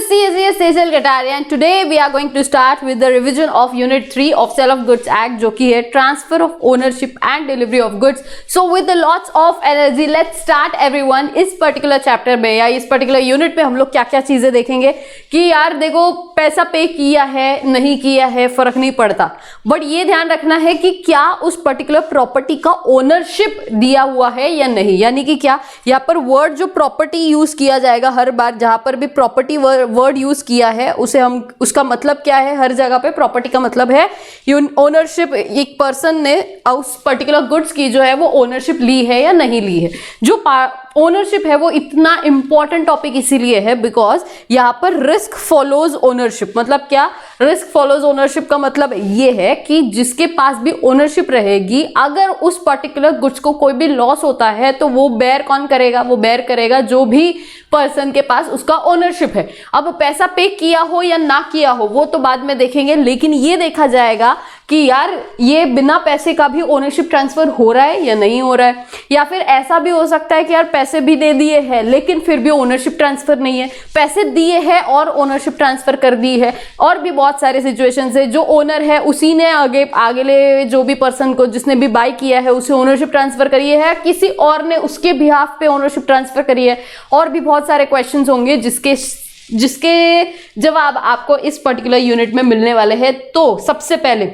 CSES Sejal Kataria and today we are going to start with the revision of Unit 3 of Sale of Goods Act जो कि है Transfer of Ownership and Delivery of Goods. So with the lots of energy let's start everyone. इस particular chapter में या इस particular unit में हम लोग क्या क्या चीजें देखेंगे कि यार देखो पैसा पे किया है नहीं किया है फर्क नहीं पड़ता, बट ये ध्यान रखना है कि क्या उस पर्टिकुलर प्रॉपर्टी का ओनरशिप दिया हुआ है या नहीं. यानी कि क्या यहाँ पर वर्ड जो प्रॉपर्टी यूज किया जाएगा हर बार जहां पर भी प्रॉपर्टी वर्ड यूज किया है उसे हम उसका मतलब क्या है. हर जगह पे प्रॉपर्टी का मतलब है ओनरशिप. एक पर्सन ने उस पर्टिकुलर गुड्स की जो है वो ओनरशिप ली है या नहीं ली है. जो ओनरशिप है वो इतना इंपॉर्टेंट टॉपिक इसीलिए है बिकॉज यहां पर रिस्क फॉलोज ओनरशिप. मतलब क्या रिस्क फॉलोज ओनरशिप का मतलब ये है कि जिसके पास भी ओनरशिप रहेगी अगर उस पर्टिकुलर गुड्स को कोई भी लॉस होता है तो वो बेयर कौन करेगा. वो बेयर करेगा जो भी पर्सन के पास उसका ओनरशिप है. अब पैसा पे किया हो या ना किया हो वो तो बाद में देखेंगे, लेकिन ये देखा जाएगा कि यार ये बिना पैसे का भी ओनरशिप ट्रांसफर हो रहा है या नहीं हो रहा है. या फिर ऐसा भी हो सकता है कि यार पैसे भी दे दिए हैं लेकिन फिर भी ओनरशिप ट्रांसफर नहीं है. पैसे दिए हैं और ओनरशिप ट्रांसफर कर दी है. और भी बहुत सारे सिचुएशंस है जो ओनर है उसी ने आगे जो भी पर्सन को जिसने भी बाय किया है उसे ओनरशिप ट्रांसफर करी है, किसी और ने उसके बिहाफ पे ओनरशिप ट्रांसफर करी है. और भी बहुत सारे क्वेश्चंस होंगे जिसके जवाब आपको इस पर्टिकुलर यूनिट में मिलने वाले हैं. तो सबसे पहले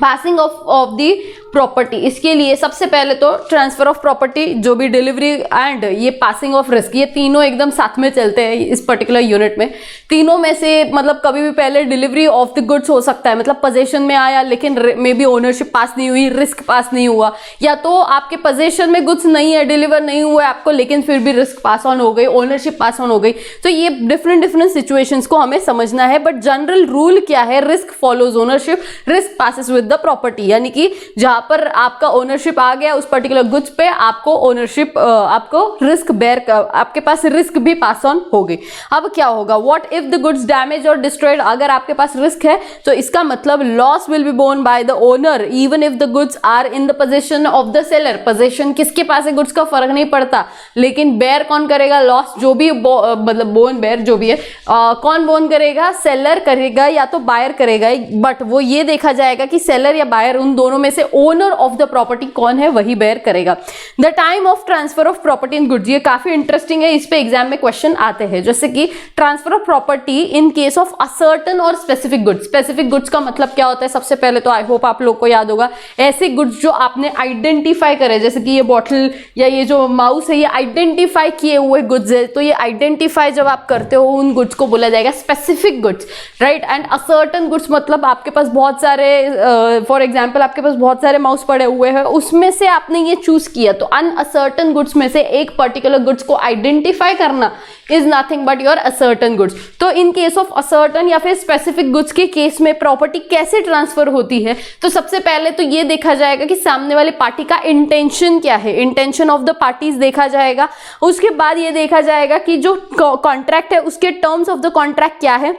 पासिंग ऑफ दी प्रॉपर्टी, इसके लिए सबसे पहले तो ट्रांसफर ऑफ प्रॉपर्टी जो भी डिलीवरी एंड ये पासिंग ऑफ रिस्क, ये तीनों एकदम साथ में चलते हैं इस पर्टिकुलर यूनिट में. तीनों में से मतलब कभी भी पहले डिलीवरी ऑफ द गुड्स हो सकता है, मतलब पोजेशन में आया लेकिन मे बी ओनरशिप पास नहीं हुई, रिस्क पास नहीं हुआ, या तो आपके पोजेशन में गुड्स नहीं है, डिलीवर नहीं हुआ है आपको लेकिन फिर भी रिस्क पास ऑन हो गई, ओनरशिप पास ऑन हो गई. तो ये डिफरेंट सिचुएशंस को हमें समझना है. बट जनरल रूल क्या है, risk follows ownership, risk passes with the property. यानी कि जहां पर आपका ओनरशिप आ गया उस पर्टिकुलर गुड्स पे आपको ओनरशिप आपको रिस्क बेयर आपके पास रिस्क भी पास ऑन हो गई. अब क्या होगा, what if the goods damage और डिस्ट्रॉयड. अगर आपके पास रिस्क है तो इसका मतलब loss will be borne by the owner even if the goods are in the position of the seller. Position किसके पास है गुड्स का फर्क नहीं पड़ता, लेकिन बेयर कौन करेगा लॉस, जो भी मतलब बोन बेयर जो भी है कौन बोन करेगा, सेलर करेगा या तो बायर करेगा. बट वो ये देखा जाएगा कि सेलर या बायर उन दोनों में से ओनर ऑफ द प्रॉपर्टी कौन है वही बेयर करेगा. The time of transfer of property in goods, ये काफी इंटरेस्टिंग है, इस पे एग्जाम में क्वेश्चन आते हैं. जैसे कि transfer of property in case of ascertain और स्पेसिफिक गुड्स. स्पेसिफिक गुड्स का मतलब क्या होता है, सबसे पहले तो आई होप आप लोग को याद होगा ऐसे गुड्स जो आपने आइडेंटिफाई करे, जैसे कि ये बॉटल या ये जो माउस है ये आइडेंटिफाई किए हुए गुड्स है. तो ये आइडेंटिफाई जब आप करते हो उन गुड्स को बोला जाएगा specific goods, right. And ascertain goods मतलब आपके पास बहुत सारे फॉर एग्जाम्पल आपके पास बहुत सारे माउस पड़े हुए हैं, उसमें से आपने ये चूज किया तो अनअसर्टन गुड्स में से एक पर्टिकुलर गुड्स को आइडेंटिफाई करना is nothing but your ascertain goods. तो इन केस ऑफ असर्टन या फिर स्पेसिफिक गुड्स के केस में प्रॉपर्टी कैसे ट्रांसफर होती है, तो सबसे पहले तो ये देखा जाएगा कि सामने वाली पार्टी का इंटेंशन क्या है, इंटेंशन ऑफ द पार्टीज देखा जाएगा. उसके बाद ये देखा जाएगा कि जो कॉन्ट्रैक्ट है उसके टर्म्स ऑफ द कॉन्ट्रैक्ट क्या है,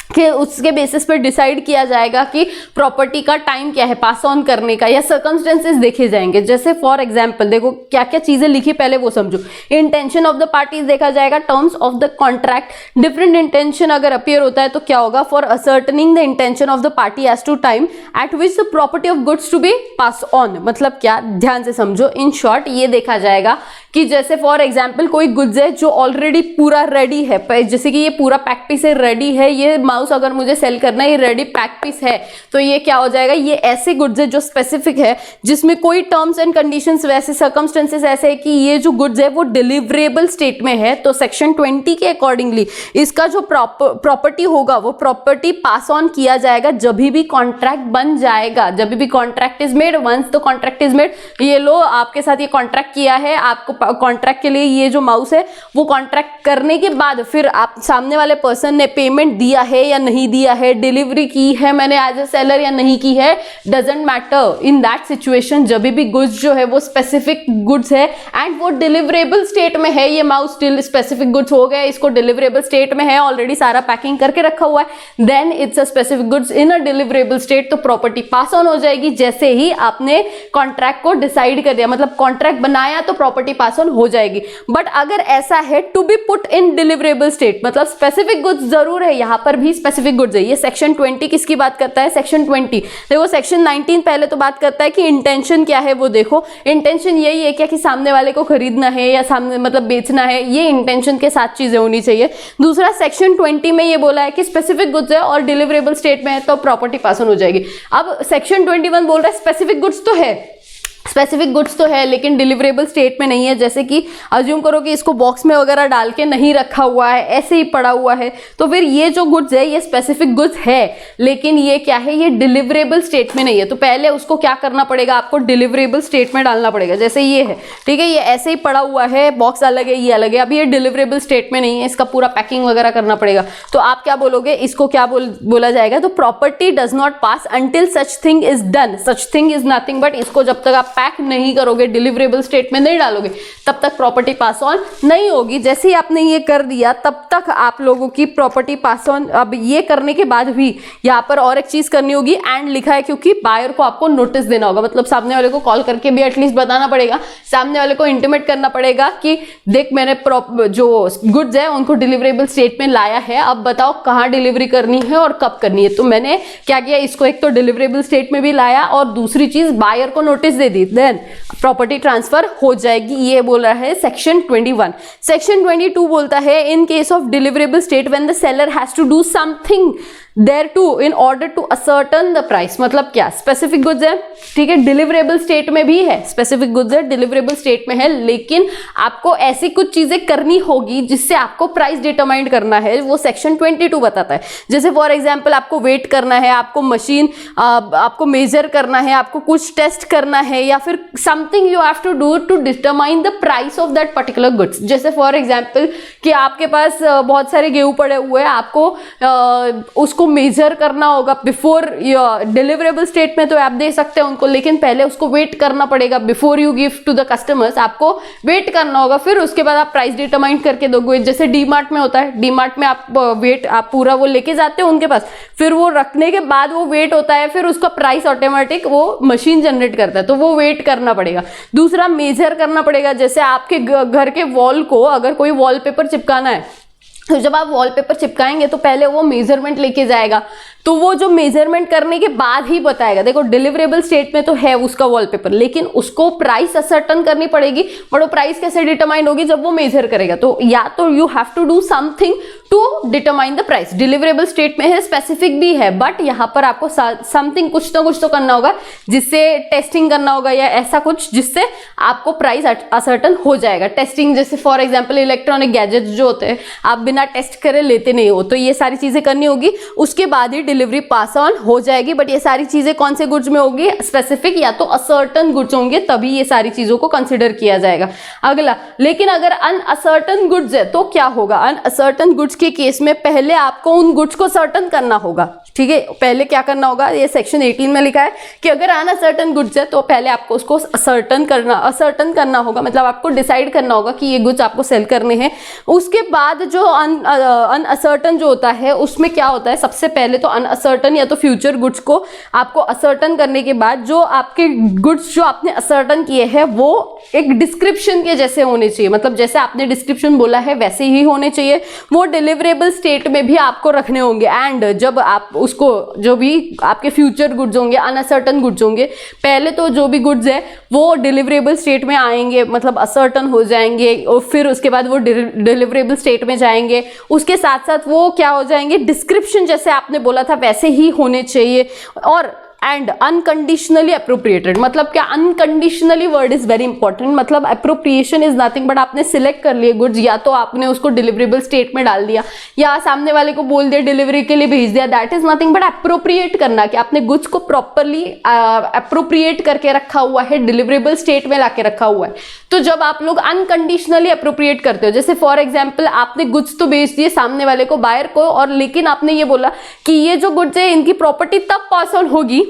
कि उसके बेसिस पर डिसाइड किया जाएगा कि प्रॉपर्टी का टाइम क्या है पास ऑन करने का, या सर्कमस्टेंसेस देखे जाएंगे. जैसे फॉर एग्जांपल देखो क्या क्या चीजें लिखी पहले वो समझो. इंटेंशन ऑफ द पार्टीज देखा जाएगा, terms of the contract, different intention अगर अपीयर होता है तो क्या होगा, for ascertaining the intention of the party as to time at which the property of goods to be pass on. मतलब क्या, ध्यान से समझो. इन शॉर्ट ये देखा जाएगा कि जैसे फॉर एग्जाम्पल कोई गुड्स है जो ऑलरेडी पूरा रेडी है, जैसे कि ये पूरा पैक पीस है, रेडी है, ये माउस अगर मुझे सेल करना है ये रेडी पैक पीस है, तो ये क्या हो जाएगा, ये ऐसे गुड्स है जो स्पेसिफिक है जिसमें कोई टर्म्स एंड कंडीशंस वैसे सर्कमस्टेंसेस ऐसे है कि ये जो गुड्स है वो डिलीवरेबल स्टेट में है. तो सेक्शन 20 के अकॉर्डिंगली इसका जो प्रॉपर्टी होगा वो प्रॉपर्टी पास ऑन किया जाएगा जब भी कॉन्ट्रैक्ट बन जाएगा, जब भी contract is made. Once the contract is made, ये लो आपके साथ ये कॉन्ट्रैक्ट किया है, आपको कॉन्ट्रैक्ट के लिए ये जो माउस है वो कॉन्ट्रैक्ट करने के बाद फिर आप सामने वाले पर्सन ने पेमेंट दिया है या नहीं दिया है, डिलीवरी की है मैंने एज ए सेलर या नहीं की है, doesn't matter. In that situation जब भी गुड्स जो है वो स्पेसिफिक गुड्स है एंड वो डिलीवरेबल स्टेट में है, ये माउस स्टिल स्पेसिफिक गुड्स हो गया, इसको डिलीवरेबल स्टेट में है, ऑलरेडी सारा पैकिंग करके रखा हुआ है, then it's a specific goods in a deliverable state, तो प्रॉपर्टी पास ऑन हो जाएगी। जैसे ही आपने कॉन्ट्रैक्ट को डिसाइड कर दिया, मतलब कॉन्ट्रैक्ट बनाया, तो प्रॉपर्टी पास ऑन हो जाएगी। बट अगर ऐसा है to be put in deliverable state, मतलब स्पेसिफिक गुड्स जरूर है, यहां पर भी स्पेसिफिक गुड्स है। ये सेक्शन 20 किसकी बात करता है? सेक्शन 20। देखो सेक्शन 19 पहले तो बात करता है कि इंटेंशन क्या है, वो देखो इंटेंशन यही है क्या कि सामने वाले को खरीदना है या सामने मतलब बेचना है, ये इंटेंशन के साथ चीजें होनी चाहिए। दूसरा सेक्शन 20 में ये बोला है कि स्पेसिफिक गुड्स है और डिलीवरेबल स्टेट में है तो प्रॉपर्टी पास ऑन हो जाएगी। अब सेक्शन 21 बोल रहा है स्पेसिफिक गुड्स तो है, स्पेसिफिक गुड्स तो है लेकिन डिलीवरेबल स्टेट में नहीं है। जैसे कि अज्यूम करो कि इसको बॉक्स में वगैरह डाल के नहीं रखा हुआ है, ऐसे ही पड़ा हुआ है, तो फिर ये जो गुड्स है ये स्पेसिफिक गुड्स है लेकिन ये क्या है, ये डिलीवरेबल स्टेट में नहीं है। तो पहले उसको क्या करना पड़ेगा, आपको डिलीवरेबल स्टेट में डालना पड़ेगा। जैसे ये है, ठीक है, ये ऐसे ही पड़ा हुआ है, बॉक्स अलग है, ये अलग है, अभी ये डिलीवरेबल स्टेट में नहीं है, इसका पूरा पैकिंग वगैरह करना पड़ेगा। तो आप क्या बोलोगे, इसको क्या बोला जाएगा, तो property does not pass until such thing is done. Such thing is nothing but इसको जब तक आप पैक नहीं करोगे, डिलीवरेबल स्टेट में नहीं डालोगे, तब तक प्रॉपर्टी पास ऑन नहीं होगी। जैसे ही आपने ये कर दिया तब तक आप लोगों की प्रॉपर्टी पास ऑन। अब ये करने के बाद भी यहाँ पर और एक चीज करनी होगी, एंड लिखा है क्योंकि बायर को आपको नोटिस देना होगा, मतलब सामने वाले को कॉल करके भी एटलीस्ट बताना पड़ेगा, सामने वाले को इंटीमेट करना पड़ेगा कि देख मैंने जो गुड्स है उनको डिलीवरेबल स्टेट में लाया है, अब बताओ कहाँ डिलीवरी करनी है और कब करनी है। तो मैंने क्या किया, इसको एक तो डिलीवरेबल स्टेट में भी लाया और दूसरी चीज बायर को नोटिस दे दी, देन प्रॉपर्टी ट्रांसफर हो जाएगी। ये बोल रहा है सेक्शन 21। सेक्शन 22 बोलता है in case of deliverable state when the seller has to do something thereto in order to ascertain the price। मतलब क्या, स्पेसिफिक गुड्स है, ठीक है, डिलीवरेबल स्टेट में भी है, स्पेसिफिक गुड्स है, डिलीवरेबल स्टेट में है, लेकिन आपको ऐसी कुछ चीजें करनी होगी जिससे आपको प्राइस डिटरमाइन करना है, वो सेक्शन 22 बताता है। जैसे फॉर एग्जांपल आपको वेट करना है, आपको मशीन आपको मेजर करना है, आपको कुछ टेस्ट करना है, या फिर something you have to do to determine the price of that particular goods. जैसे फॉर एग्जांपल कि आपके पास बहुत सारे गेहूं पड़े हुए हैं, आपको उसको मेजर करना होगा बिफोर डिलीवरेबल स्टेट में, तो आप दे सकते हैं उनको, लेकिन पहले उसको वेट करना पड़ेगा before you give to the customers, आपको वेट करना होगा, फिर उसके बाद आप प्राइस डिटरमाइन करके दोगे। जैसे डीमार्ट में होता है, डीमार्ट में आप वेट आप पूरा वो लेके जाते हो उनके पास, फिर वो रखने के बाद वो वेट होता है, फिर उसका प्राइस ऑटोमेटिक वो मशीन जनरेट करता है, तो वो वेट करना पड़ेगा। दूसरा मेजर करना पड़ेगा, जैसे आपके घर के वॉल को अगर कोई वॉलपेपर चिपकाना है, तो जब आप वॉलपेपर चिपकाएंगे तो पहले वो मेजरमेंट लेके जाएगा, तो वो जो मेजरमेंट करने के बाद ही बताएगा। देखो डिलीवरेबल स्टेट में तो है उसका वॉलपेपर, लेकिन उसको प्राइस असर्टन करनी पड़ेगी, बट वो प्राइस कैसे डिटरमाइन होगी, जब वो मेजर करेगा। तो या तो you have to do something to determine the price. Deliverable state में है, स्पेसिफिक भी है, बट यहाँ पर आपको समथिंग कुछ ना कुछ तो करना होगा, जिससे टेस्टिंग करना होगा या ऐसा कुछ जिससे आपको प्राइस असर्टन हो जाएगा। टेस्टिंग जैसे फॉर एग्जाम्पल इलेक्ट्रॉनिक गैजेट्स जो होते हैं, आप बिना टेस्ट करे लेते नहीं हो, तो ये सारी चीजें करनी होगी, उसके बाद ही डिलीवरी पास ऑन हो जाएगी। बट ये सारी चीजें कौन से गुड्स में होगी, स्पेसिफिक या तो असर्टन गुड्स होंगे, तभी ये सारी चीजों को कंसिडर किया जाएगा। अगला, लेकिन अगर अनअसर्टन गुड्स है तो क्या होगा, अनअसर्टन गुड्स के केस में पहले आपको उन गुड्स को सर्टन करना होगा, ठीक है। पहले क्या करना होगा, ये सेक्शन 18 में लिखा है कि अगर अनअसर्टन गुड्स है तो पहले आपको उसको असर्टन करना होगा, मतलब आपको डिसाइड करना होगा कि ये गुड्स आपको सेल करने हैं। उसके बाद जो अनअसर्टन जो होता है उसमें क्या होता है, सबसे पहले तो अनअसर्टन या तो फ्यूचर गुड्स को आपको असर्टन करने के बाद जो आपके गुड्स जो आपने असर्टन किए हैं वो एक डिस्क्रिप्शन के जैसे होने चाहिए, मतलब जैसे आपने डिस्क्रिप्शन बोला है वैसे ही होने चाहिए, वो डिलीवरेबल स्टेट में भी आपको रखने होंगे। एंड जब आप उसको, जो भी आपके फ्यूचर गुड्स होंगे, अनअसर्टन गुड्स होंगे, पहले तो जो भी गुड्स है वो डिलीवरेबल स्टेट में आएंगे, मतलब असर्टन हो जाएंगे, और फिर उसके बाद वो डिलीवरेबल स्टेट में जाएंगे, उसके साथ साथ वो क्या हो जाएंगे, डिस्क्रिप्शन जैसे आपने बोला था वैसे ही होने चाहिए। और एंड अनकंडीशनली अप्रोप्रिएटेड। मतलब क्या, unconditionally word is very important. मतलब अप्रोप्रिएशन इज नथिंग बट आपने सिलेक्ट कर लिए गुड्स, या तो आपने उसको डिलीवरेबल स्टेट में डाल दिया या सामने वाले को बोल दिया डिलीवरी के लिए भेज दिया, that is nothing but appropriate करना, कि आपने गुड्स को प्रॉपरली अप्रोप्रिएट करके रखा हुआ है, डिलीवरेबल स्टेट में लाके रखा हुआ है। तो जब आप लोग अनकंडीशनली अप्रोप्रिएट करते हो, जैसे फॉर एग्जांपल आपने गुड्स तो बेच दिए सामने वाले को, बायर को, और लेकिन आपने ये बोला कि ये जो गुड्स है इनकी प्रॉपर्टी तब पास ऑन होगी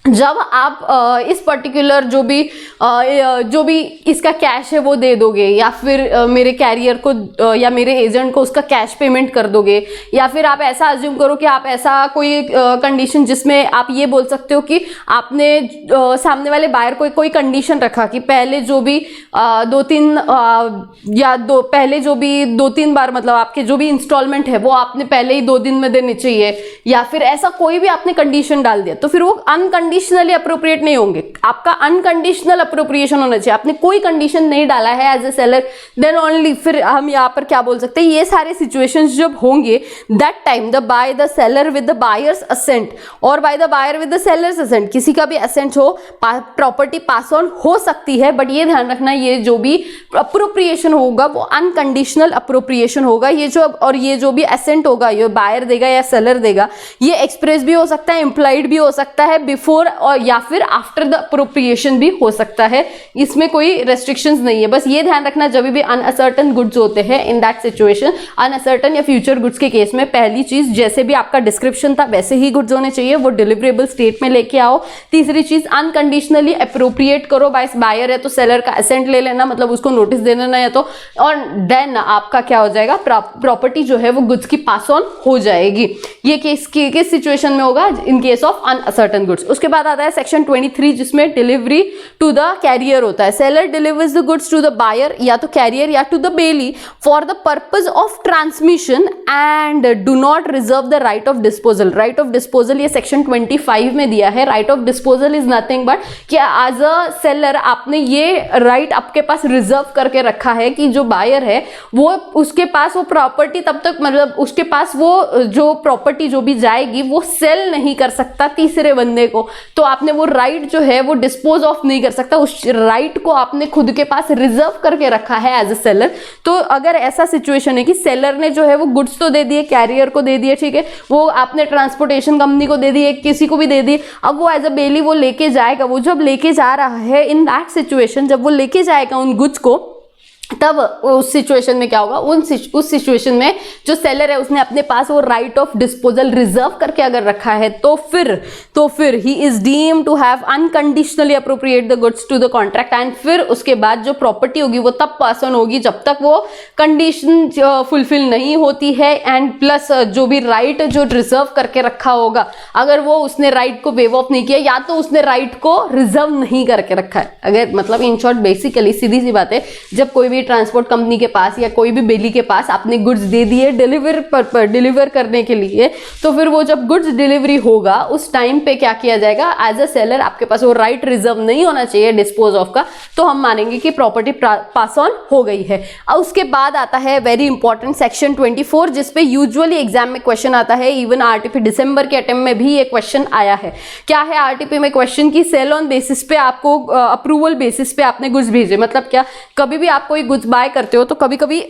जब आप इस पर्टिकुलर जो भी इसका कैश है वो दे दोगे, या फिर मेरे कैरियर को या मेरे एजेंट को उसका कैश पेमेंट कर दोगे, या फिर आप ऐसा अज्यूम करो कि आप ऐसा कोई कंडीशन जिसमें आप ये बोल सकते हो कि आपने सामने वाले बायर को कोई कंडीशन रखा कि पहले जो भी दो तीन बार मतलब आपके जो भी इंस्टॉलमेंट है वो आपने पहले ही 2 दिन में देनी चाहिए, या फिर ऐसा कोई भी आपने कंडीशन डाल दिया, तो फिर वो अनकंडीशनली अप्रोप्रिएट नहीं होंगे। आपका अनकंडीशनल अप्रोप्रिएशन होना चाहिए। आपने कोई कंडीशन नहीं डाला है as a seller, then only फिर हम यहाँ पर क्या बोल सकते हैं, ये सारे सिचुएशंस जब होंगे that time the by the seller with the buyer's assent और by the buyer with the seller's assent, किसी का भी असेंट हो, प्रॉपर्टी पास ऑन हो सकती है, बट ये ध्यान रखना ये जो भी अप्रोप्रिएशन होगा वो अनकंडीशनल अप्रोप्रिएशन होगा। ये जो भी असेंट होगा ये बायर देगा या सेलर देगा, ये एक्सप्रेस भी हो सकता है, इम्प्लाइड भी हो सकता है, बिफोर और या फिर आफ्टर द अप्रोप्रिएशन भी हो सकता है। इसमें कोई रेस्ट्रिक्शंस नहीं है। बस ये ध्यान रखना जब भी अनअसर्टन गुड्स होते हैं इन दैट सिचुएशन, अनअसर्टन या फ्यूचर गुड्स के केस में, पहली चीज जैसे भी आपका डिस्क्रिप्शन था वैसे ही गुड्स होने चाहिए, वो डिलीवरेबल स्टेट में लेके आओ। तीसरी चीज अनकंडीशनली अप्रोप्रिएट करो, बायर है तो सेलर का असेंट ले लेना, मतलब उसको नोटिस दे देना या तो, और देन आपका क्या हो जाएगा, प्रॉपर्टी जो है वो गुड्स की पास ऑन हो जाएगी। ये केस किस सिचुएशन में होगा, इन केस ऑफ अनअसर्टन गुड्स। उसके बाद आता है सेक्शन 23 जिसमें डिलीवरी टू द कैरियर होता है। Seller delivers the goods to the buyer या तो कैरियर या to the bailee for the purpose of transmission and do not reserve the right of disposal. Right of disposal ये section 25 में दिया है। Right of disposal is nothing but कि as a seller आपने ये राइट आपके पास reserve करके रखा है कि जो बायर है वो उसके पास वो प्रॉपर्टी तब तक, मतलब उसके पास वो जो प्रॉपर्टी जो भी जाएगी वो सेल नहीं कर सकता तीसरे बंदे को, तो आपने वो राइट जो है वो डिस्पोज ऑफ नहीं कर सकता, उस राइट को आपने खुद के पास रिजर्व करके रखा है एज अ सेलर। तो अगर ऐसा सिचुएशन है कि सेलर ने जो है वो गुड्स तो दे दिए, कैरियर को दे दिए, ठीक है, वो आपने ट्रांसपोर्टेशन कंपनी को दे दिए, किसी को भी दे दिए, अब वो एज अ बेली वो लेके जाएगा, वो जब लेके जा रहा है इन दैट सिचुएशन, जब वो लेके जाएगा उन गुड्स को, तब उस सिचुएशन में क्या होगा, उस सिचुएशन में जो सेलर है उसने अपने पास वो राइट ऑफ डिस्पोजल रिजर्व करके अगर रखा है तो फिर he is deemed to have unconditionally appropriate the goods to the contract, and फिर उसके बाद जो प्रॉपर्टी होगी वो तब पास ऑन होगी जब तक वो कंडीशन फुलफिल नहीं होती है, एंड प्लस जो भी राइट जो रिजर्व करके रखा होगा, अगर वो उसने राइट को वेव ऑफ नहीं किया या तो उसने राइट को रिजर्व नहीं करके रखा है। अगर मतलब इन शॉर्ट बेसिकली सीधी सी बात है, जब कोई भी ट्रांसपोर्ट कंपनी के पास या कोई भी बेली के पास आपने गुड्स दे दिए डिलीवर करने के लिए, तो फिर वो जब गुड्स डिलीवरी होगा उस टाइम पे क्या किया जाएगा, एज अ सेलर आपके पास वो राइट रिजर्व नहीं होना चाहिए डिस्पोज ऑफ का, तो हम मानेंगे कि प्रॉपर्टी पास ऑन हो गई है। और उसके बाद आता है वेरी इंपॉर्टेंट सेक्शन 24 जिसपे यूजुअली एग्जाम में क्वेश्चन आता है, इवन आरटीपी दिसंबर के अटेम्प्ट में भी ये क्वेश्चन आया है। क्या है आरटीपी में क्वेश्चन की सेल ऑन बेसिस पे आपको अप्रूवल बेसिस पे आपने गुड्स भेजे, मतलब क्या, कभी भी आप कोई गुड्स बाय करते हो तो कभी कभी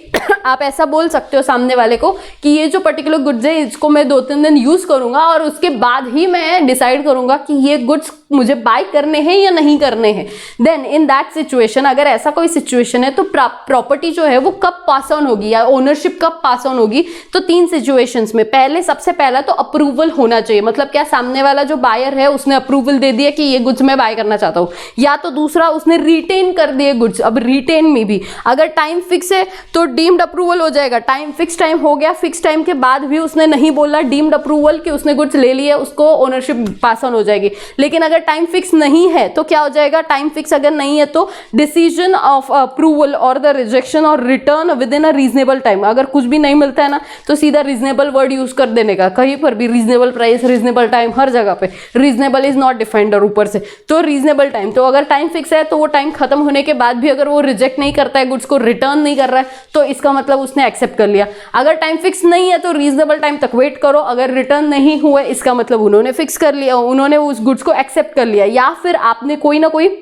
आप ऐसा बोल सकते हो सामने वाले को कि ये जो पर्टिकुलर गुड्स है इसको मैं 2-3 दिन यूज करूंगा और उसके बाद ही मैं डिसाइड करूंगा कि ये गुड्स मुझे बाय करने हैं या नहीं करने हैं। देन इन दैट सिचुएशन, अगर ऐसा कोई सिचुएशन है तो प्रॉपर्टी जो है वो कब पास ऑन होगी या ओनरशिप कब पास ऑन होगी, तो 3 सिचुएशंस में। सबसे पहला तो अप्रूवल होना चाहिए, मतलब क्या, सामने वाला जो बायर है उसने अप्रूवल दे दिया कि ये गुड्स मैं बाय करना चाहता हूँ, या तो दूसरा उसने रिटेन कर दिए गुड्स। अब रिटेन में भी अगर टाइम फिक्स है तो डीम्ड अप्रूवल हो जाएगा, टाइम फिक्स टाइम हो गया, फिक्स टाइम के बाद भी उसने नहीं बोला डीम्ड अप्रूवल कि उसने गुड्स ले लिए, उसको ओनरशिप पास ऑन हो जाएगी। लेकिन अगर अगर टाइम फिक्स नहीं है तो क्या हो जाएगा, टाइम फिक्स अगर नहीं है तो डिसीजन ऑफ अप्रूवल और द रिजेक्शन और return with in a reasonable time. अगर कुछ भी नहीं मिलता है ना तो सीधा रीजनेबल वर्ड यूज कर देने का, कहीं पर भी रीजनेबल प्राइस, रीजनेबल टाइम, हर जगह पे रीजनेबल इज नॉट डिफाइंड और ऊपर से तो रीजनेबल टाइम। तो अगर टाइम फिक्स है तो वो टाइम खत्म होने के बाद भी अगर वो रिजेक्ट नहीं करता है, गुड्स को रिटर्न नहीं कर रहा है, तो इसका मतलब उसने एक्सेप्ट कर लिया। अगर टाइम फिक्स नहीं है तो रीजनेबल टाइम तक वेट करो, अगर रिटर्न नहीं हुआ इसका मतलब उन्होंने फिक्स कर लिया, उन्होंने उस गुड्स को एक्सेप्ट कर लिया। या फिर आपने कोई ना कोई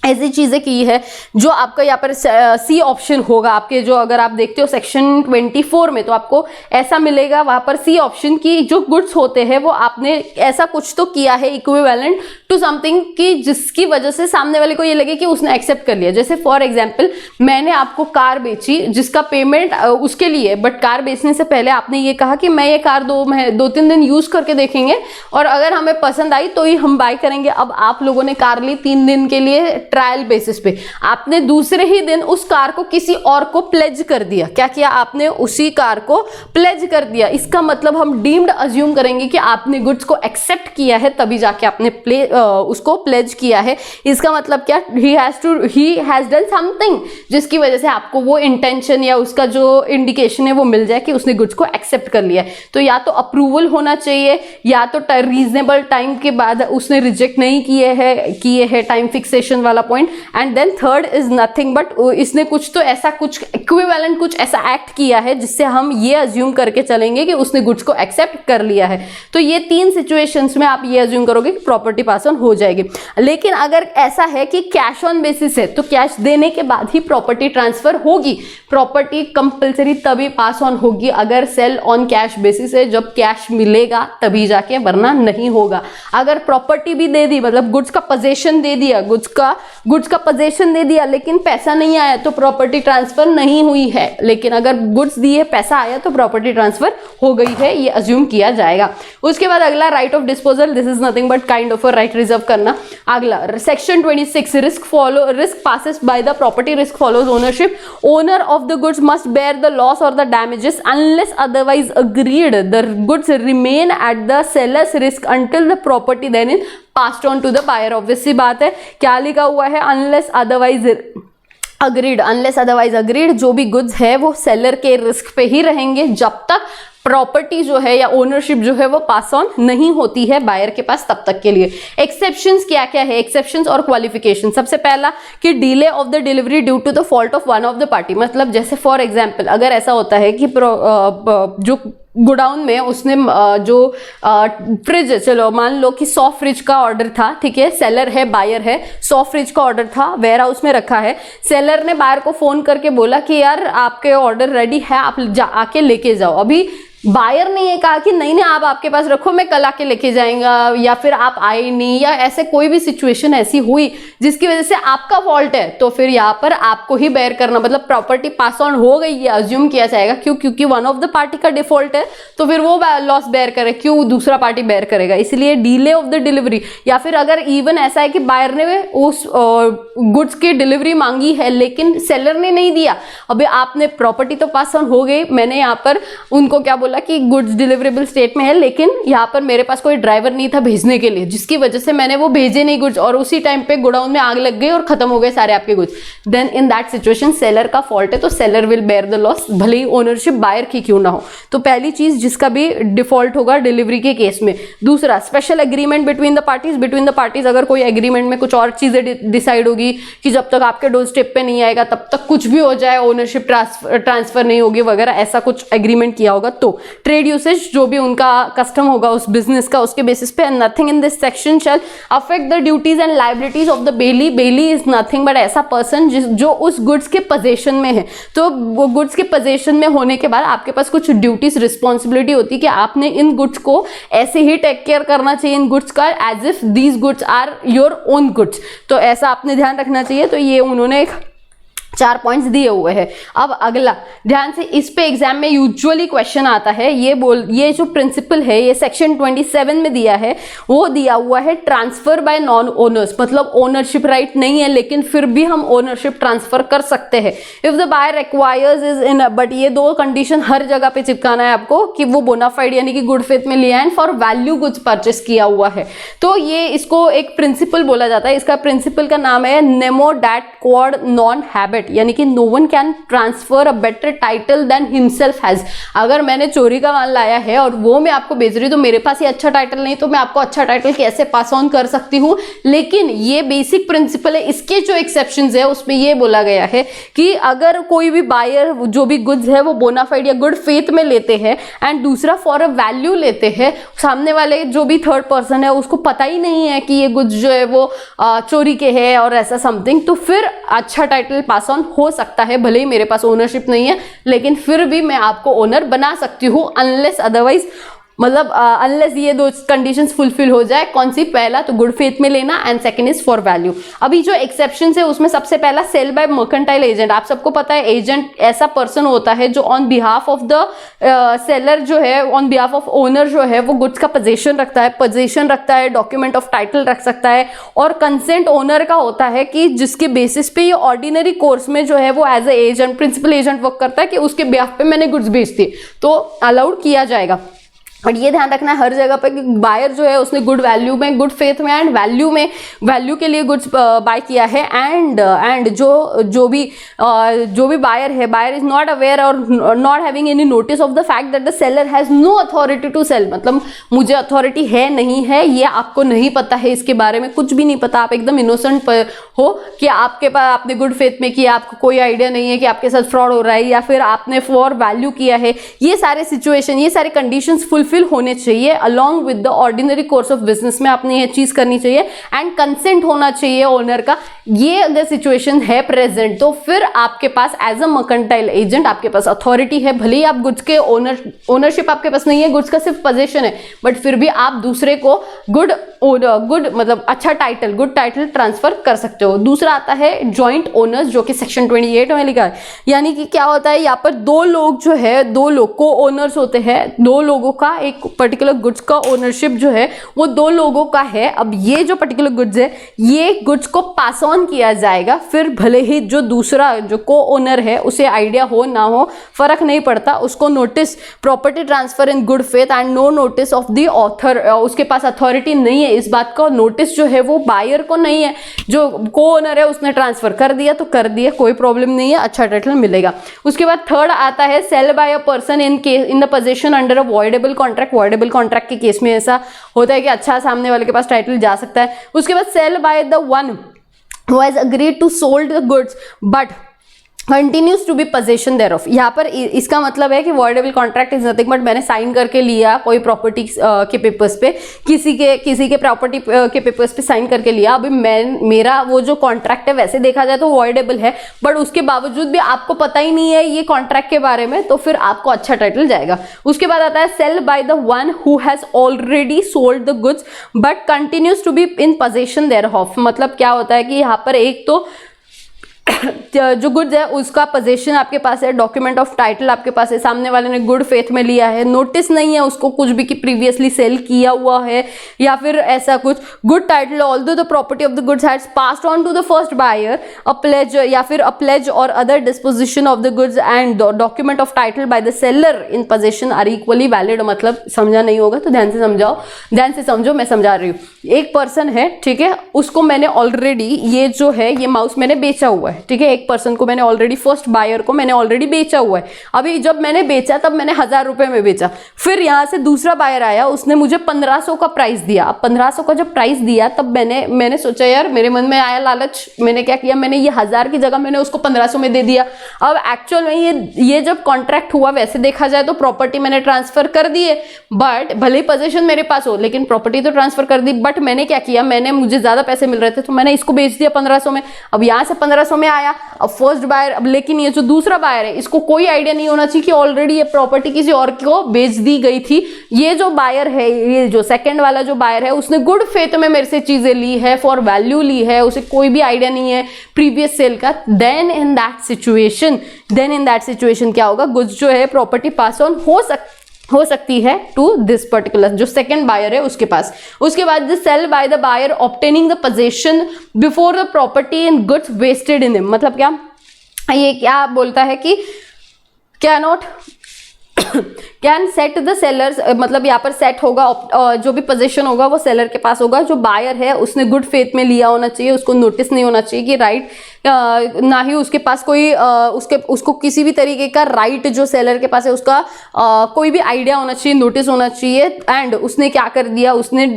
ऐसी चीजें की है जो आपका यहाँ पर सी ऑप्शन होगा आपके, जो अगर आप देखते हो सेक्शन 24 में तो आपको ऐसा मिलेगा वहां पर सी ऑप्शन की जो गुड्स होते हैं वो आपने ऐसा कुछ तो किया है इक्विवेलेंट टू समथिंग कि जिसकी वजह से सामने वाले को ये लगे कि उसने एक्सेप्ट कर लिया। जैसे फॉर एग्जांपल मैंने आपको कार बेची जिसका पेमेंट उसके लिए, बट कार बेचने से पहले आपने ये कहा कि मैं ये कार 2-3 दिन यूज करके देखेंगे और अगर हमें पसंद आई तो ही हम बाय करेंगे। अब आप लोगों ने कार ली 3 दिन के लिए ट्रायल बेसिस पे, आपने दूसरे ही दिन उस कार को किसी और को प्लेज कर दिया। क्या किया आपने, उसी कार को प्लेज कर दिया। इसका मतलब हम डीम्ड अज्यूम करेंगे कि आपने गुड्स को एक्सेप्ट किया है तभी जाके आपने उसको प्लेज किया है। इसका मतलब क्या, ही हैज डन समथिंग जिसकी वजह से आपको वो इंटेंशन या उसका जो इंडिकेशन है वो मिल जाए कि उसने गुड्स को एक्सेप्ट कर लिया है। तो या तो अप्रूवल होना चाहिए या तो रीजनेबल टाइम के बाद उसने रिजेक्ट नहीं किए है टाइम फिक्सेशन वाला point. And then third is nothing but इसने कुछ तो ऐसा कुछ इक्विवेलेंट कुछ ऐसा एक्ट किया है जिससे हम ये अज्यूम करके चलेंगे कि उसने गुड्स को एक्सेप्ट कर लिया है। तो ये 3 सिचुएशंस में आप ये अज्यूम करोगे कि प्रॉपर्टी पास ऑन हो जाएगी। लेकिन अगर ऐसा है कि कैश ऑन बेसिस है तो कैश देने के बाद ही प्रॉपर्टी ट्रांसफर होगी। प्रॉपर्टी कंपलसरी तभी पास ऑन होगी अगर सेल ऑन कैश बेसिस है, जब कैश मिलेगा तभी जाके, वरना नहीं होगा। अगर प्रॉपर्टी भी दे दी, मतलब गुड्स का पोजेशन दे दिया, गुड्स का पोजेशन दे दिया लेकिन पैसा नहीं आया तो प्रॉपर्टी ट्रांसफर नहीं हुई है। लेकिन अगर गुड्स दिए पैसा आया तो प्रॉपर्टी ट्रांसफर हो गई है, ये अज्यूम किया जाएगा। उसके बाद अगला right of disposal, this is nothing but kind of a right reserve करना। अगला section 26, risk passes by the property, risk follows ownership. Owner of the goods must bear the loss और the damages unless otherwise agreed. The goods remain at the seller's risk until the property then is passed on to the buyer. Obvious सी बात है, क्या लिखा हुआ है, unless otherwise agreed. Unless otherwise agreed, जो भी गुड्स है वो सेलर के रिस्क पे ही रहेंगे जब तक प्रॉपर्टी जो है या ओनरशिप जो है वो पास ऑन नहीं होती है बायर के पास, तब तक के लिए। एक्सेप्शंस क्या क्या है, एक्सेप्शंस और क्वालिफिकेशन। सबसे पहला कि delay of the delivery due to the fault of one of the party. मतलब जैसे फॉर एग्जांपल अगर ऐसा होता है कि जो गोडाउन में उसने जो फ्रिज, चलो मान लो कि 100 फ्रिज का ऑर्डर था, ठीक है, सेलर है बायर है, 100 फ्रिज का ऑर्डर था, वेयर हाउस में रखा है। सेलर ने बायर को फोन करके बोला कि यार आपके ऑर्डर रेडी है, आप आके लेके जाओ। अभी बायर ने ये कहा कि नहीं नहीं आप आपके पास रखो, मैं कल आके लेके जाएंगा, या फिर आप आए नहीं, या ऐसे कोई भी सिचुएशन ऐसी हुई जिसकी वजह से आपका फॉल्ट है, तो फिर यहाँ पर आपको ही बेयर करना, मतलब प्रॉपर्टी पास ऑन हो गई है अज्यूम किया जाएगा। क्योंकि वन ऑफ द पार्टी का डिफॉल्ट है तो फिर वो लॉस बेयर करे, क्यों दूसरा पार्टी बेयर करेगा। इसलिए डिले ऑफ द डिलीवरी, या फिर अगर इवन ऐसा है कि बायर ने उस गुड्स की डिलीवरी मांगी है लेकिन सेलर ने नहीं दिया, अभी आपने प्रॉपर्टी तो पास ऑन हो गई, मैंने यहाँ पर उनको क्या बोला कि गुड्स डिलीवरेबल स्टेट में है लेकिन यहाँ पर मेरे पास कोई ड्राइवर नहीं था भेजने के लिए, जिसकी वजह से मैंने वो भेजे नहीं गुड्स, और उसी टाइम पे गोडाउन में आग लग गई और खत्म हो गए सारे आपके goods. Then in that situation seller का फॉल्ट है तो seller will bear the loss, भले ही ओनरशिप बायर की क्यों ना हो। तो पहली चीज जिसका भी डिफॉल्ट होगा डिलीवरी के केस में। दूसरा special agreement between the parties, अगर कोई एग्रीमेंट में कुछ और चीजें डिसाइड होगी कि जब तक आपके डोर स्टेप पे नहीं आएगा तब तक कुछ भी हो जाए, ओनरशिप ट्रांसफर नहीं होगी वगैरह, ऐसा कुछ एग्रीमेंट किया होगा। तो ट्रेड यूसेज जो भी उनका कस्टम होगा उस बिजनेस का, उसके बेसिस पे nothing in this section shall affect the duties and liabilities of the belly. Belly is nothing but ऐसा पर्सन जो उस गुड्स के पोजेशन में है। तो वो गुड्स के पोजेशन में होने के बाद आपके पास कुछ ड्यूटीज रिस्पॉन्सिबिलिटी होती है कि आपने इन गुड्स को ऐसे ही टेक केयर करना चाहिए इन गुड्स का as if these goods are your own goods. तो ऐसा आपने ध्यान रखना चाहिए। तो ये उन्होंने 4 पॉइंट्स दिए हुए हैं। अब अगला ध्यान से, इस पे एग्जाम में यूजुअली क्वेश्चन आता है, ये जो प्रिंसिपल है ये सेक्शन 27 में दिया है, वो दिया हुआ है ट्रांसफर बाय नॉन ओनर्स, मतलब ओनरशिप राइट नहीं है लेकिन फिर भी हम ओनरशिप ट्रांसफर कर सकते हैं if the buyer requires is in, but ये 2 कंडीशन हर जगह पे चिपकाना है आपको कि वो बोनाफाइड यानी कि गुड फेथ में लिया है and for value goods purchase किया हुआ है। तो ये इसको एक प्रिंसिपल बोला जाता है, इसका प्रिंसिपल का नाम है nemo dat quod non habet, यानी कि no one can transfer a better title than himself has. अगर मैंने चोरी का माल लाया है और वो मैं आपको बेच रही हूँ तो मेरे पास ये अच्छा टाइटल नहीं, तो मैं आपको अच्छा टाइटल कैसे पास ऑन कर सकती हूँ। लेकिन ये बेसिक प्रिंसिपल है। इसके जो एक्सेप्शंस है उसमें ये बोला गया है कि अगर कोई भी बायर जो भी गुड्स है वो बोनाफाइड या गुड फेथ में लेते हैं एंड दूसरा फॉर अ वैल्यू लेते हैं, सामने वाले जो भी थर्ड पर्सन है उसको पता ही नहीं है कि ये गुड्स जो है वो चोरी के है और ऐसा समथिंग, तो फिर अच्छा टाइटल पास ऑन हो सकता है। भले ही मेरे पास ओनरशिप नहीं है लेकिन फिर भी मैं आपको ओनर बना सकती हूँ, अनलेस अदरवाइज, मतलब अनलेस ये 2 कंडीशंस फुलफिल हो जाए। कौन सी? पहला तो गुड फेथ में लेना and second is for value. अभी जो एक्सेप्शन है उसमें सबसे पहला सेल बाय मर्केंटाइल एजेंट। आप सबको पता है एजेंट ऐसा पर्सन होता है जो on behalf of the seller जो है, ऑन बिहाफ ऑफ ओनर जो है वो गुड्स का पोजीशन रखता है, डॉक्यूमेंट ऑफ टाइटल रख सकता है और कंसेंट ओनर का होता है कि जिसके बेसिस पे ये ऑर्डिनरी कोर्स में जो है वो as a agent, principal agent work करता है कि उसके बिहाफ पे मैंने गुड्स बेच दी तो अलाउड किया जाएगा। और ये ध्यान रखना है हर जगह पर कि बायर जो है उसने गुड वैल्यू में, गुड फेथ में एंड वैल्यू के लिए गुड्स बाय किया है एंड जो भी बायर है, बायर इज नॉट अवेयर और not having any notice of the fact that the seller has no authority to sell, मतलब मुझे अथॉरिटी है नहीं है, ये आपको नहीं पता है, इसके बारे में कुछ भी नहीं पता, आप एकदम इनोसेंट हो कि आपके पास आपने गुड फेथ में किया, आपको कोई आइडिया नहीं है कि आपके साथ फ्रॉड हो रहा है या फिर आपने फॉर वैल्यू किया है। ये सारे सिचुएशन, ये सारे कंडीशंस फुलफिल होने चाहिए along with the ordinary course of business में आपने ये चीज करनी चाहिए एंड कंसेंट होना चाहिए ओनर का। ये अगर सिचुएशन है प्रेजेंट तो फिर आपके पास एज अ मर्केंटाइल एजेंट आपके पास अथॉरिटी है। भले ही आप गुड्स के ओनरशिप आपके पास नहीं है, गुड्स का सिर्फ पोजीशन है, बट फिर भी आप दूसरे को गुड मतलब अच्छा टाइटल, गुड टाइटल ट्रांसफर कर सकते हो। दूसरा आता है जॉइंट ओनर्स जो कि सेक्शन 28 में लिखा है, यानी कि क्या होता है यहाँ पर 2 लोग जो है, 2 लोग को ओनर्स होते हैं, 2 लोगों का एक पर्टिकुलर गुड्स का ओनरशिप जो है वो 2 लोगों का है। अब ये जो पर्टिकुलर गुड्स है ये गुड्स को पास ऑन किया जाएगा, फिर भले ही जो दूसरा जो को ओनर है उसे आइडिया हो ना हो फर्क नहीं पड़ता, उसको notice property transfer in good faith and no notice of the author, उसके पास अथॉरिटी नहीं है इस बात का, नोटिस जो है वो बायर को नहीं है, जो को ओनर है उसने ट्रांसफर कर दिया तो कर दिया, कोई प्रॉब्लम नहीं है, अच्छा टाइटल मिलेगा। उसके बाद थर्ड आता है sale by a person in the position under a voidable contract. Voidable contract के केस में ऐसा होता है कि अच्छा सामने वाले के पास टाइटल जा सकता है। उसके बाद sale by the one who has agreed to sold the goods but continues to be possession thereof. यहाँ पर इसका मतलब है कि voidable contract is nothing but मैंने साइन करके लिया कोई प्रॉपर्टी के पेपर्स पे, किसी के प्रॉपर्टी के पेपर्स पे साइन करके लिया। अभी मेरा वो जो कॉन्ट्रैक्ट है वैसे देखा जाए तो वॉइडेबल है, बट उसके बावजूद भी आपको पता ही नहीं है ये कॉन्ट्रैक्ट के बारे में, तो फिर आपको अच्छा टाइटल जाएगा। उसके बाद आता है sale by the one who has already sold the goods but continues to be in possession thereof. मतलब क्या होता है कि यहाँ पर एक तो जो गुड्स है उसका पोजीशन आपके पास है, डॉक्यूमेंट ऑफ टाइटल आपके पास है, सामने वाले ने गुड फेथ में लिया है, नोटिस नहीं है उसको कुछ भी कि प्रीवियसली सेल किया हुआ है या फिर ऐसा कुछ, good title although the property of the goods has passed on to the first buyer, a pledge या फिर अ प्लेज और other disposition of the goods and document of title by the seller in position are equally valid. मतलब समझा नहीं होगा तो ध्यान से समझाओ, ध्यान से समझो, मैं समझा रही हूँ। एक पर्सन है, ठीक है, उसको मैंने ऑलरेडी ये जो है ये माउस मैंने बेचा हुआ है, ठीक है, एक पर्सन को मैंने ऑलरेडी, फर्स्ट बायर को मैंने ऑलरेडी बेचा हुआ है। अभी जब मैंने बेचा तब मैंने 1000 रुपए में बेचा, फिर यहाँ से दूसरा बायर आया, उसने मुझे 1500 का प्राइस दिया। 1500 का जब प्राइस दिया तब मैंने सोचा यार, मेरे मन में आया लालच, मैंने क्या किया, मैंने ये 1000 की जगह मैंने उसको 1500 में दे दिया। अब एक्चुअल में ये जब कॉन्ट्रैक्ट हुआ वैसे देखा जाए तो प्रॉपर्टी मैंने ट्रांसफर कर दी है, बट भले ही पोजीशन मेरे पास हो लेकिन प्रॉपर्टी तो ट्रांसफर कर दी। बट मैंने क्या किया, मुझे ज्यादा पैसे मिल रहे थे तो मैंने इसको बेच दिया 1500 में। अब यहाँ से 1500 में आया, अब फर्स्ट बायर, अब लेकिन ये जो दूसरा बायर है इसको कोई आइडिया नहीं होना चाहिए कि ऑलरेडी ये प्रॉपर्टी किसी और को बेच दी गई थी। ये जो बायर है, ये जो सेकंड वाला जो बायर है, उसने गुड फेथ में मेरे से चीजें ली है, फॉर वैल्यू ली है, उसे कोई भी आइडिया नहीं है प्रीवियस सेल का। देन इन दैट सिचुएशन क्या होगा, गुड्स जो है प्रॉपर्टी पास ऑन हो सकती है टू दिस पर्टिकुलर जो सेकंड बायर है उसके पास। उसके बाद the sale by the buyer obtaining the possession before the property in goods vested in him. मतलब क्या, ये क्या बोलता है कि कैन सेट द सेलर्स, मतलब यहाँ पर सेट होगा, जो भी पोजीशन होगा वो सेलर के पास होगा। जो बायर है उसने गुड फेथ में लिया होना चाहिए, उसको नोटिस नहीं होना चाहिए कि राइट, ना ही उसके पास कोई उसको किसी भी तरीके का राइट जो सेलर के पास है उसका कोई भी आइडिया होना चाहिए, नोटिस होना चाहिए। एंड उसने क्या कर दिया, उसने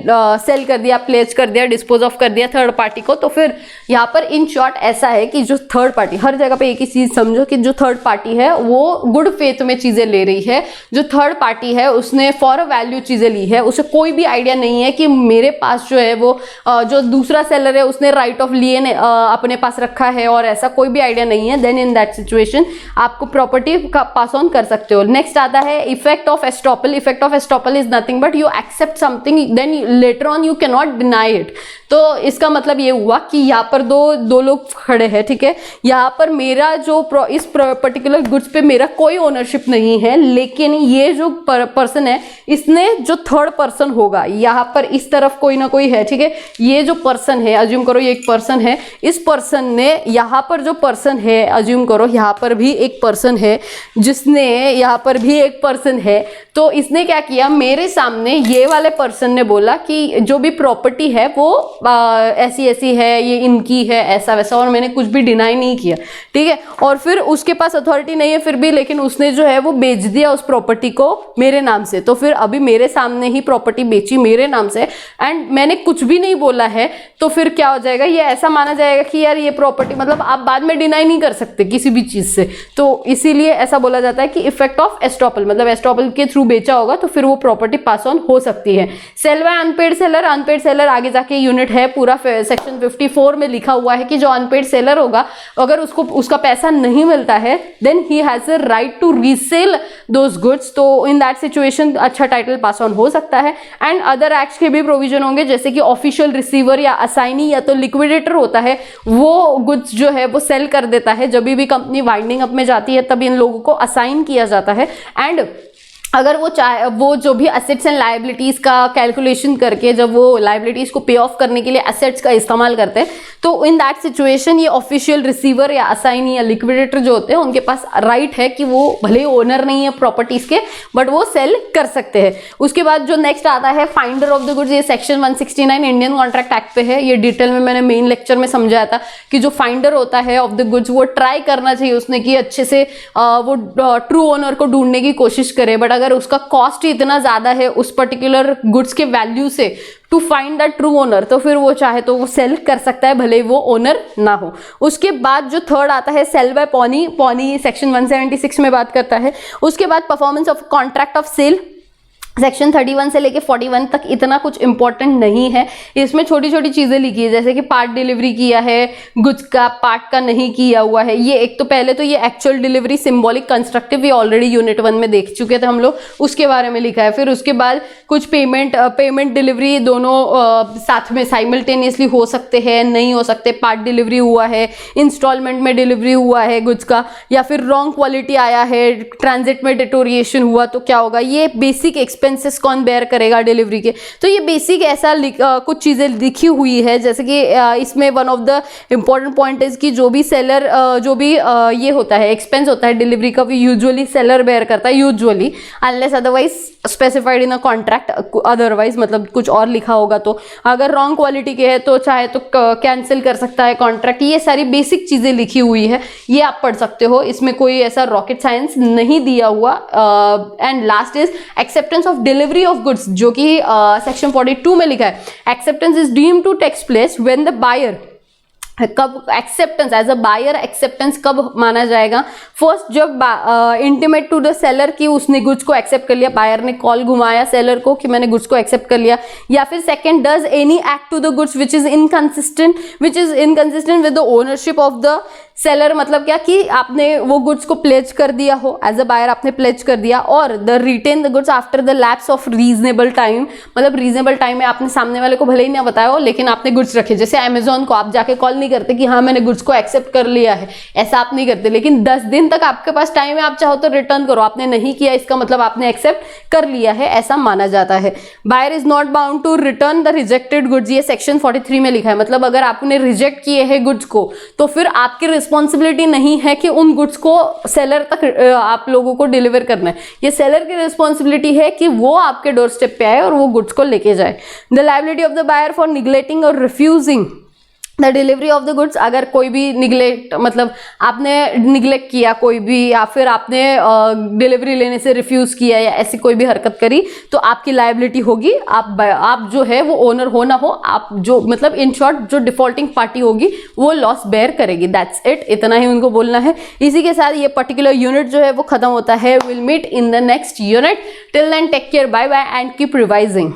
सेल कर दिया, प्लेस कर दिया, डिस्पोज ऑफ कर दिया थर्ड पार्टी को। तो फिर यहाँ पर इन शॉर्ट ऐसा है कि जो थर्ड पार्टी, हर जगह पे एक ही चीज समझो कि जो थर्ड पार्टी है वो गुड फेथ में चीजें ले रही है। जो थर्ड पार्टी है उसने फॉर अ वैल्यू चीजें ली है, उसे कोई भी आइडिया नहीं है कि मेरे पास जो है वो जो दूसरा सेलर है उसने राइट ऑफ लिए अपने पास रखा है, और ऐसा कोई भी आइडिया नहीं है। देन इन दैट सिचुएशन आपको प्रॉपर्टी का पास ऑन कर सकते हो। नेक्स्ट आता है effect of estoppel. Effect of estoppel is nothing but you accept something then later on you can not deny it. तो इसका मतलब ये हुआ कि यहाँ पर दो लोग खड़े हैं, ठीक है। यहाँ पर मेरा जो इस पर्टिकुलर गुड्स पे मेरा कोई ओनरशिप नहीं है, लेकिन ये जो पर्सन है इसने जो थर्ड पर्सन होगा, यहाँ पर इस तरफ कोई ना कोई है, ठीक है। ये जो पर्सन है, अज्यूम करो ये एक पर्सन है, इस पर्सन ने यहाँ पर जो पर्सन है, अज्यूम करो यहाँ पर भी एक पर्सन है, जिसने यहाँ पर भी एक पर्सन है। तो इसने क्या किया, मेरे सामने ये वाले पर्सन ने बोला कि जो भी प्रॉपर्टी है वो ऐसी ऐसी है, ये इनकी है, ऐसा वैसा, और मैंने कुछ भी डिनाई नहीं किया, ठीक है। और फिर उसके पास अथॉरिटी नहीं है फिर भी, लेकिन उसने जो है वो बेच दिया उस प्रॉपर्टी को मेरे नाम से। तो फिर अभी मेरे सामने ही प्रॉपर्टी बेची मेरे नाम से, एंड मैंने कुछ भी नहीं बोला है, तो फिर क्या हो जाएगा, ये ऐसा माना जाएगा कि यार ये प्रॉपर्टी, मतलब आप बाद में डिनाई नहीं कर सकते किसी भी चीज से। तो इसीलिए ऐसा बोला जाता है कि इफेक्ट ऑफ एस्टॉपल, मतलब एस्टॉपल के थ्रू बेचा होगा तो फिर वो प्रॉपर्टी पास ऑन हो सकती है। Sale by unpaid seller. Unpaid seller आगे जाके यूनिट है, पूरा सेक्शन 54 में लिखा हुआ है कि जो अनपेड सेलर होगा, अगर उसको उसका पैसा नहीं मिलता है then he has a right to resell those goods. तो इन दैट सिचुएशन अच्छा टाइटल पास ऑन हो सकता है। एंड अदर एक्ट्स के भी प्रोविजन होंगे, जैसे कि ऑफिशियल रिसीवर या असाइनी या तो लिक्विडेटर होता है, वो गुड्स जो है वो सेल कर देता है। जब भी कंपनी वाइंडिंग अप में जाती है तब इन लोगों को असाइन किया जाता है। एंड अगर वो चाहे, वो जो भी असेट्स एंड लायबिलिटीज का कैलकुलेशन करके जब वो लायबिलिटीज को पे ऑफ करने के लिए असेट्स का इस्तेमाल करते हैं, तो इन दैट सिचुएशन ये ऑफिशियल रिसीवर या असाइनी या लिक्विडेटर जो होते हैं उनके पास राइट है कि वो भले ओनर नहीं है प्रॉपर्टीज के, बट वो सेल कर सकते हैं। उसके बाद जो नेक्स्ट आता है फाइंडर ऑफ द गुड्स। ये सेक्शन 169 इंडियन कॉन्ट्रैक्ट एक्ट पे है। ये डिटेल में मैंने मेन लेक्चर में समझाया था कि जो फाइंडर होता है ऑफ द गुड्स, वो ट्राई करना चाहिए उसने कि अच्छे से वो ट्रू ओनर को ढूंढने की कोशिश करे। बट अगर उसका कॉस्ट ही इतना ज्यादा है उस पर्टिकुलर गुड्स के वैल्यू से to find the true owner, तो फिर वो चाहे तो वो सेल कर सकता है भले वो ओनर ना हो। उसके बाद जो थर्ड आता है sale by pawnee. Pawnee section 176 में बात करता है। उसके बाद performance of contract of sale section 31 से लेके 41 तक इतना कुछ इंपॉर्टेंट नहीं है। इसमें छोटी छोटी चीजें लिखी है, जैसे कि पार्ट डिलीवरी किया है गुड्स का, पार्ट का नहीं किया हुआ है। ये एक तो पहले तो ये एक्चुअल डिलीवरी, सिंबॉलिक, कंस्ट्रक्टिव, ये ऑलरेडी यूनिट 1 में देख चुके थे हम लोग, उसके बारे में लिखा है। फिर उसके बाद कुछ पेमेंट डिलीवरी दोनों साथ में साइमल्टेनियसली हो सकते हैं, नहीं हो सकते। पार्ट डिलीवरी हुआ है, इंस्टॉलमेंट में डिलीवरी हुआ है गुड्स का, या फिर रॉन्ग क्वालिटी आया है, ट्रांजिट में डिटोरिएशन हुआ, तो क्या होगा, ये बेसिक एक्सपेंसेस कौन बेयर करेगा डिलीवरी के। तो ये बेसिक ऐसा कुछ चीजें लिखी हुई है। जैसे कि इसमें one of the important point is कि जो भी सेलर जो भी ये होता है एक्सपेंस होता है डिलीवरी का, यूजुअली सेलर बेयर करता है, usually, unless otherwise specified in a contract, otherwise मतलब कुछ और लिखा होगा। तो अगर रॉन्ग क्वालिटी के है तो चाहे तो कैंसिल कर सकता है कॉन्ट्रैक्ट। ये सारी बेसिक चीजें लिखी हुई है, ये आप पढ़ सकते हो। इसमें कोई ऐसा रॉकेट साइंस नहीं दिया हुआ। And last is acceptance of delivery of goods, जो कि सेक्शन 42 में लिखा है। Acceptance is deemed to takes place when the buyer कब acceptance as a buyer acceptance कब माना जाएगा? फर्स्ट जब इंटीमेट टू द सेलर कि उसने गुड्स को एक्सेप्ट कर लिया, बायर ने कॉल घुमाया सेलर को कि मैंने गुड्स को एक्सेप्ट कर लिया। या फिर second, does any act to the goods which is inconsistent with the ownership of the seller, मतलब क्या कि आपने वो गुड्स को प्लेज कर दिया हो, एज अ बायर आपने प्लेज कर दिया, और the retain the goods after the lapse of reasonable time, मतलब रीजनेबल टाइम में आपने सामने वाले को भले ही ना बताया हो लेकिन आपने गुड्स रखे। जैसे अमेजोन को आप जाके कॉल नहीं करते कि हाँ मैंने गुड्स को एक्सेप्ट कर लिया है, ऐसा आप नहीं करते, लेकिन 10 दिन तक आपके पास टाइम है, आप चाहो तो रिटर्न करो। आपने नहीं किया इसका मतलब आपने एक्सेप्ट कर लिया है, ऐसा माना जाता है। Buyer is not bound to return the rejected goods, ये सेक्शन 43 में लिखा है। मतलब अगर आपने रिजेक्ट किए हैं गुड्स को तो फिर आपकी रिस्पॉन्सिबिलिटी नहीं है कि उन गुड्स को सेलर तक आप लोगों को डिलीवर करना है। ये सेलर की रिस्पॉन्सिबिलिटी है कि वो आपके डोर स्टेप पे आए और वो गुड्स को लेके जाए। The liability of the buyer for neglecting और refusing the delivery of the goods, अगर कोई भी निगलेक्ट, मतलब आपने निगलेक्ट किया कोई भी, या फिर आपने डिलीवरी लेने से रिफ्यूज किया या ऐसी कोई भी हरकत करी, तो आपकी लायबिलिटी होगी। आप जो है वो ओनर हो ना हो, आप जो मतलब इन शॉर्ट जो डिफॉल्टिंग पार्टी होगी वो लॉस बेयर करेगी। दैट्स इट, इतना ही उनको बोलना है। इसी के साथ ये पर्टिकुलर यूनिट जो है वो खत्म होता है। Will meet in the next unit. Till then take care, bye bye and keep revising.